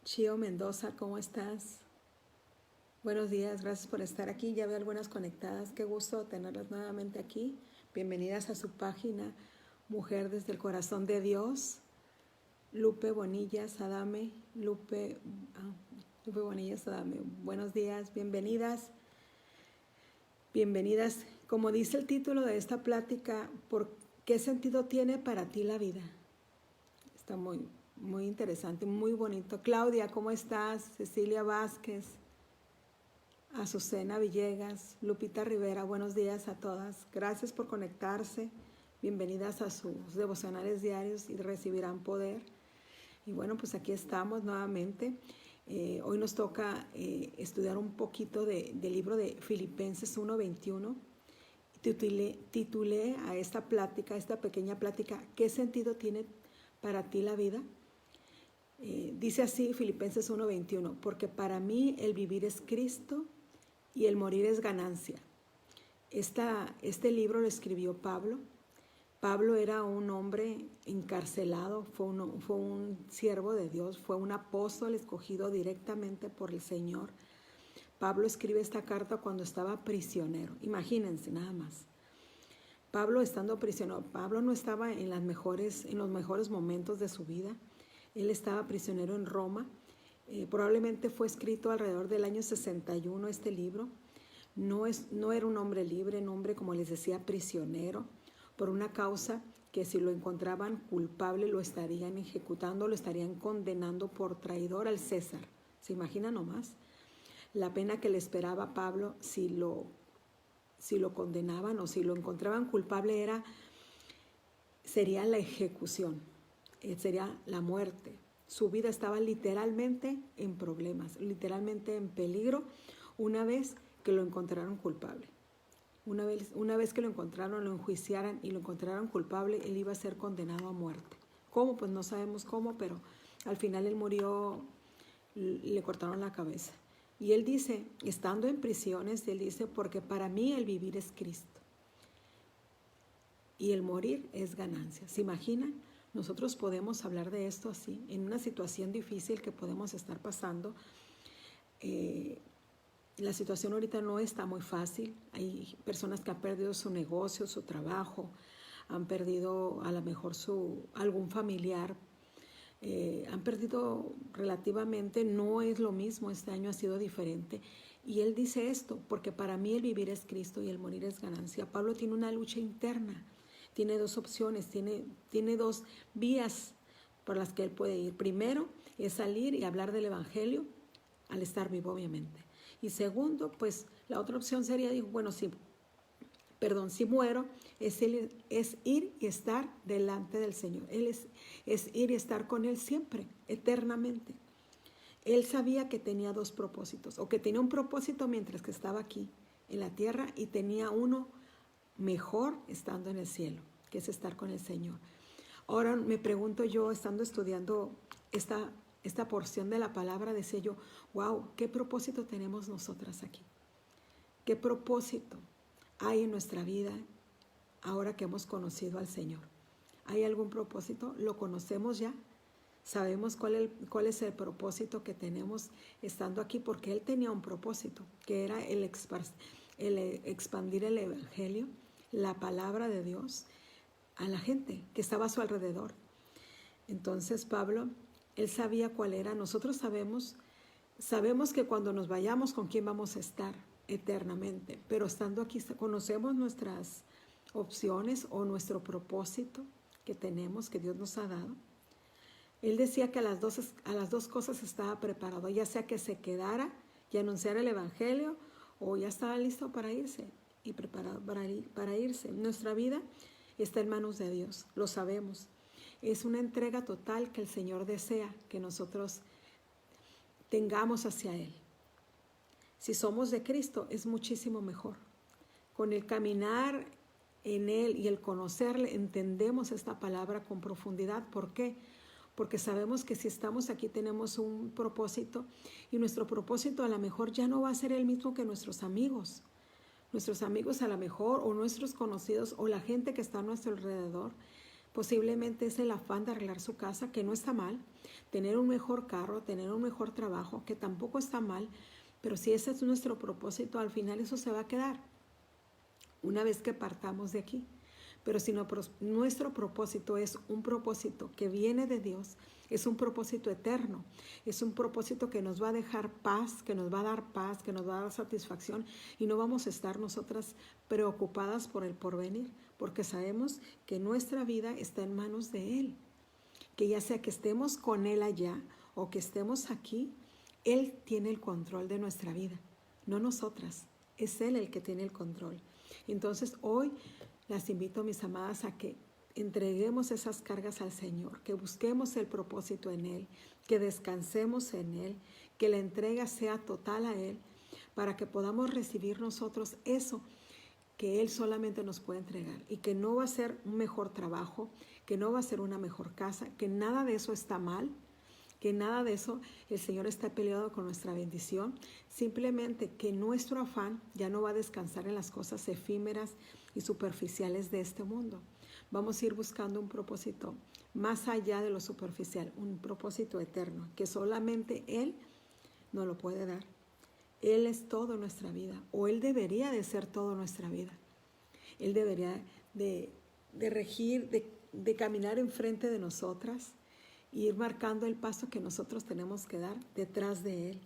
Chio Mendoza, ¿cómo estás? Buenos días, gracias por estar aquí. Ya veo algunas conectadas. Qué gusto tenerlas nuevamente aquí. Bienvenidas a su página Mujer desde el Corazón de Dios. Lupe Bonillas Adame, Lupe Bonillas Adame. Buenos días, bienvenidas. Bienvenidas. Como dice el título de esta plática, ¿por qué sentido tiene para ti la vida? Está muy interesante, muy bonito. Claudia, ¿cómo estás? Cecilia Vázquez, Azucena Villegas, Lupita Rivera, buenos días a todas. Gracias por conectarse. Bienvenidas a sus devocionales diarios y recibirán poder. Y bueno, pues aquí estamos nuevamente. Hoy nos toca estudiar un poquito del libro de Filipenses 1:21. Titulé a esta plática, esta pequeña plática, ¿qué sentido tiene para ti la vida? Dice así Filipenses 1:21, porque para mí el vivir es Cristo y el morir es ganancia. Este libro lo escribió Pablo. Pablo era un hombre encarcelado, fue un siervo de Dios, fue un apóstol escogido directamente por el Señor. Pablo escribe esta carta cuando estaba prisionero. Imagínense nada más. Pablo estando prisionero, Pablo no estaba en los mejores momentos de su vida. Él estaba prisionero en Roma. Probablemente fue escrito alrededor del año 61 este libro. No era un hombre libre, un hombre, como les decía, prisionero, por una causa que si lo encontraban culpable lo estarían ejecutando, lo estarían condenando por traidor al César. ¿Se imaginan nomás? La pena que le esperaba a Pablo si lo condenaban o si lo encontraban culpable sería la ejecución, sería la muerte. Su vida estaba literalmente en problemas, literalmente en peligro una vez que lo encontraron culpable. Una vez que lo encontraron, lo enjuiciaran y lo encontraron culpable, él iba a ser condenado a muerte. ¿Cómo? Pues no sabemos cómo, pero al final él murió, le cortaron la cabeza. Y él dice, estando en prisiones, él dice, porque para mí el vivir es Cristo y el morir es ganancia. ¿Se imaginan? Nosotros podemos hablar de esto así, en una situación difícil que podemos estar pasando. La situación ahorita no está muy fácil. Hay personas que han perdido su negocio, su trabajo, han perdido a lo mejor algún familiar. Han perdido relativamente, no es lo mismo, este año ha sido diferente. Y él dice esto, porque para mí el vivir es Cristo y el morir es ganancia. Pablo tiene una lucha interna, tiene dos opciones, tiene dos vías por las que él puede ir. Primero es salir y hablar del Evangelio al estar vivo, obviamente. Y segundo, pues la otra opción sería, si muero, es ir y estar delante del Señor. Él es ir y estar con Él siempre, eternamente. Él sabía que tenía dos propósitos, o que tenía un propósito mientras que estaba aquí en la tierra y tenía uno mejor estando en el cielo, que es estar con el Señor. Ahora me pregunto yo, estando estudiando esta porción de la palabra, decía yo, wow, ¿qué propósito tenemos nosotras aquí? ¿Qué propósito hay en nuestra vida ahora que hemos conocido al Señor? ¿Hay algún propósito? ¿Lo conocemos ya? ¿Sabemos cuál es el propósito que tenemos estando aquí? Porque Él tenía un propósito, que era el expandir el Evangelio, la palabra de Dios, a la gente que estaba a su alrededor. Entonces Pablo, él sabía cuál era. Nosotros sabemos que cuando nos vayamos, con quién vamos a estar eternamente, pero estando aquí conocemos nuestras opciones o nuestro propósito que tenemos, que Dios nos ha dado. Él decía que a las dos cosas estaba preparado, ya sea que se quedara y anunciara el Evangelio, o ya estaba listo para irse y preparado para irse. Nuestra vida está en manos de Dios, lo sabemos. Es una entrega total que el Señor desea que nosotros tengamos hacia Él. Si somos de Cristo, es muchísimo mejor. Con el caminar en Él y el conocerle, entendemos esta palabra con profundidad. ¿Por qué? Porque sabemos que si estamos aquí tenemos un propósito, y nuestro propósito a lo mejor ya no va a ser el mismo que nuestros amigos. Nuestros amigos a lo mejor, o nuestros conocidos, o la gente que está a nuestro alrededor, Posiblemente es el afán de arreglar su casa, que no está mal, tener un mejor carro, tener un mejor trabajo, que tampoco está mal, pero si ese es nuestro propósito, al final eso se va a quedar una vez que partamos de aquí. Pero si nuestro propósito es un propósito que viene de Dios, es un propósito eterno, es un propósito que nos va a dejar paz, que nos va a dar paz, que nos va a dar satisfacción, y no vamos a estar nosotras preocupadas por el porvenir, porque sabemos que nuestra vida está en manos de Él, que ya sea que estemos con Él allá o que estemos aquí, Él tiene el control de nuestra vida, no nosotras, es Él el que tiene el control. Entonces hoy las invito, mis amadas, a que entreguemos esas cargas al Señor, que busquemos el propósito en Él, que descansemos en Él, que la entrega sea total a Él, para que podamos recibir nosotros eso que Él solamente nos puede entregar, y que no va a ser un mejor trabajo, que no va a ser una mejor casa, que nada de eso está mal, que nada de eso el Señor está peleado con nuestra bendición, simplemente que nuestro afán ya no va a descansar en las cosas efímeras y superficiales de este mundo. Vamos a ir buscando un propósito más allá de lo superficial, un propósito eterno, que solamente Él nos lo puede dar. Él es todo en nuestra vida, o Él debería de ser todo en nuestra vida. Él debería de regir, de caminar enfrente de nosotras, y ir marcando el paso que nosotros tenemos que dar detrás de Él.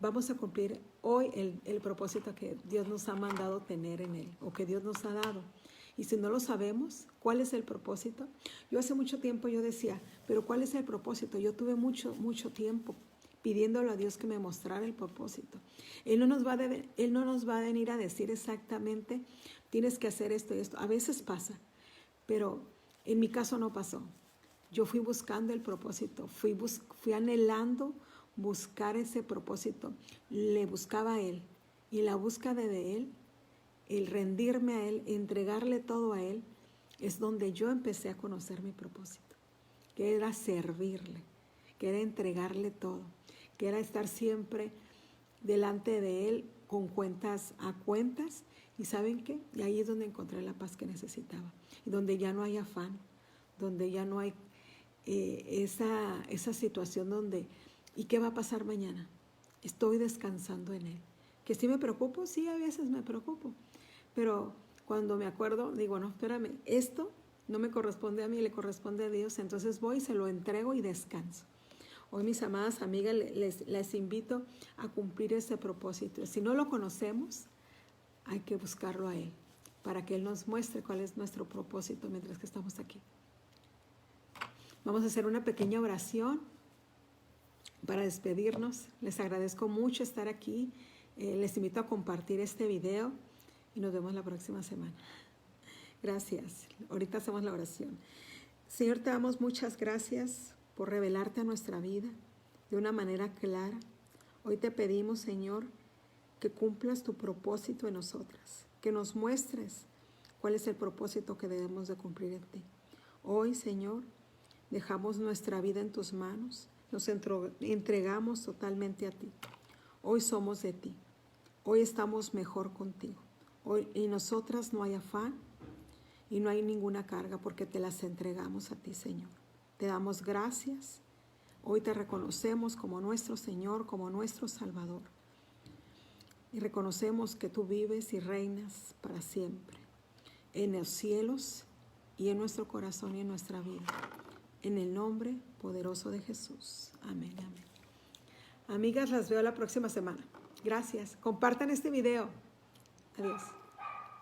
Vamos a cumplir hoy el propósito que Dios nos ha mandado tener en Él, o que Dios nos ha dado. Y si no lo sabemos, ¿cuál es el propósito? Yo hace mucho tiempo yo decía, pero ¿cuál es el propósito? Yo tuve mucho tiempo pidiéndole a Dios que me mostrara el propósito. Él no nos va a venir a decir exactamente, tienes que hacer esto y esto. A veces pasa, pero en mi caso no pasó. Yo fui buscando el propósito, fui anhelando buscar ese propósito. Le buscaba a Él, y la búsqueda de Él, el rendirme a Él, entregarle todo a Él, es donde yo empecé a conocer mi propósito, que era servirle, que era entregarle todo, que era estar siempre delante de Él con cuentas a cuentas. ¿Y saben qué? Y ahí es donde encontré la paz que necesitaba, y donde ya no hay afán, donde ya no hay esa situación donde, ¿y qué va a pasar mañana? Estoy descansando en Él. ¿Que sí me preocupo? Sí, a veces me preocupo, pero cuando me acuerdo, digo, no, espérame, esto no me corresponde a mí, le corresponde a Dios, entonces voy, se lo entrego y descanso. Hoy, mis amadas amigas, les invito a cumplir ese propósito. Si no lo conocemos, hay que buscarlo a Él, para que Él nos muestre cuál es nuestro propósito mientras que estamos aquí. Vamos a hacer una pequeña oración para despedirnos. Les agradezco mucho estar aquí. Les invito a compartir este video y nos vemos la próxima semana. Gracias. Ahorita hacemos la oración. Señor, te damos muchas gracias por revelarte a nuestra vida de una manera clara. Hoy te pedimos, Señor, que cumplas tu propósito en nosotras, que nos muestres cuál es el propósito que debemos de cumplir en ti. Hoy, Señor, dejamos nuestra vida en tus manos, nos entregamos totalmente a ti. Hoy somos de ti, hoy estamos mejor contigo. Hoy en nosotras no hay afán y no hay ninguna carga, porque te las entregamos a ti, Señor. Te damos gracias, hoy te reconocemos como nuestro Señor, como nuestro Salvador. Y reconocemos que tú vives y reinas para siempre, en los cielos y en nuestro corazón y en nuestra vida. En el nombre poderoso de Jesús. Amén, amén. Amigas, las veo la próxima semana. Gracias. Compartan este video. Adiós.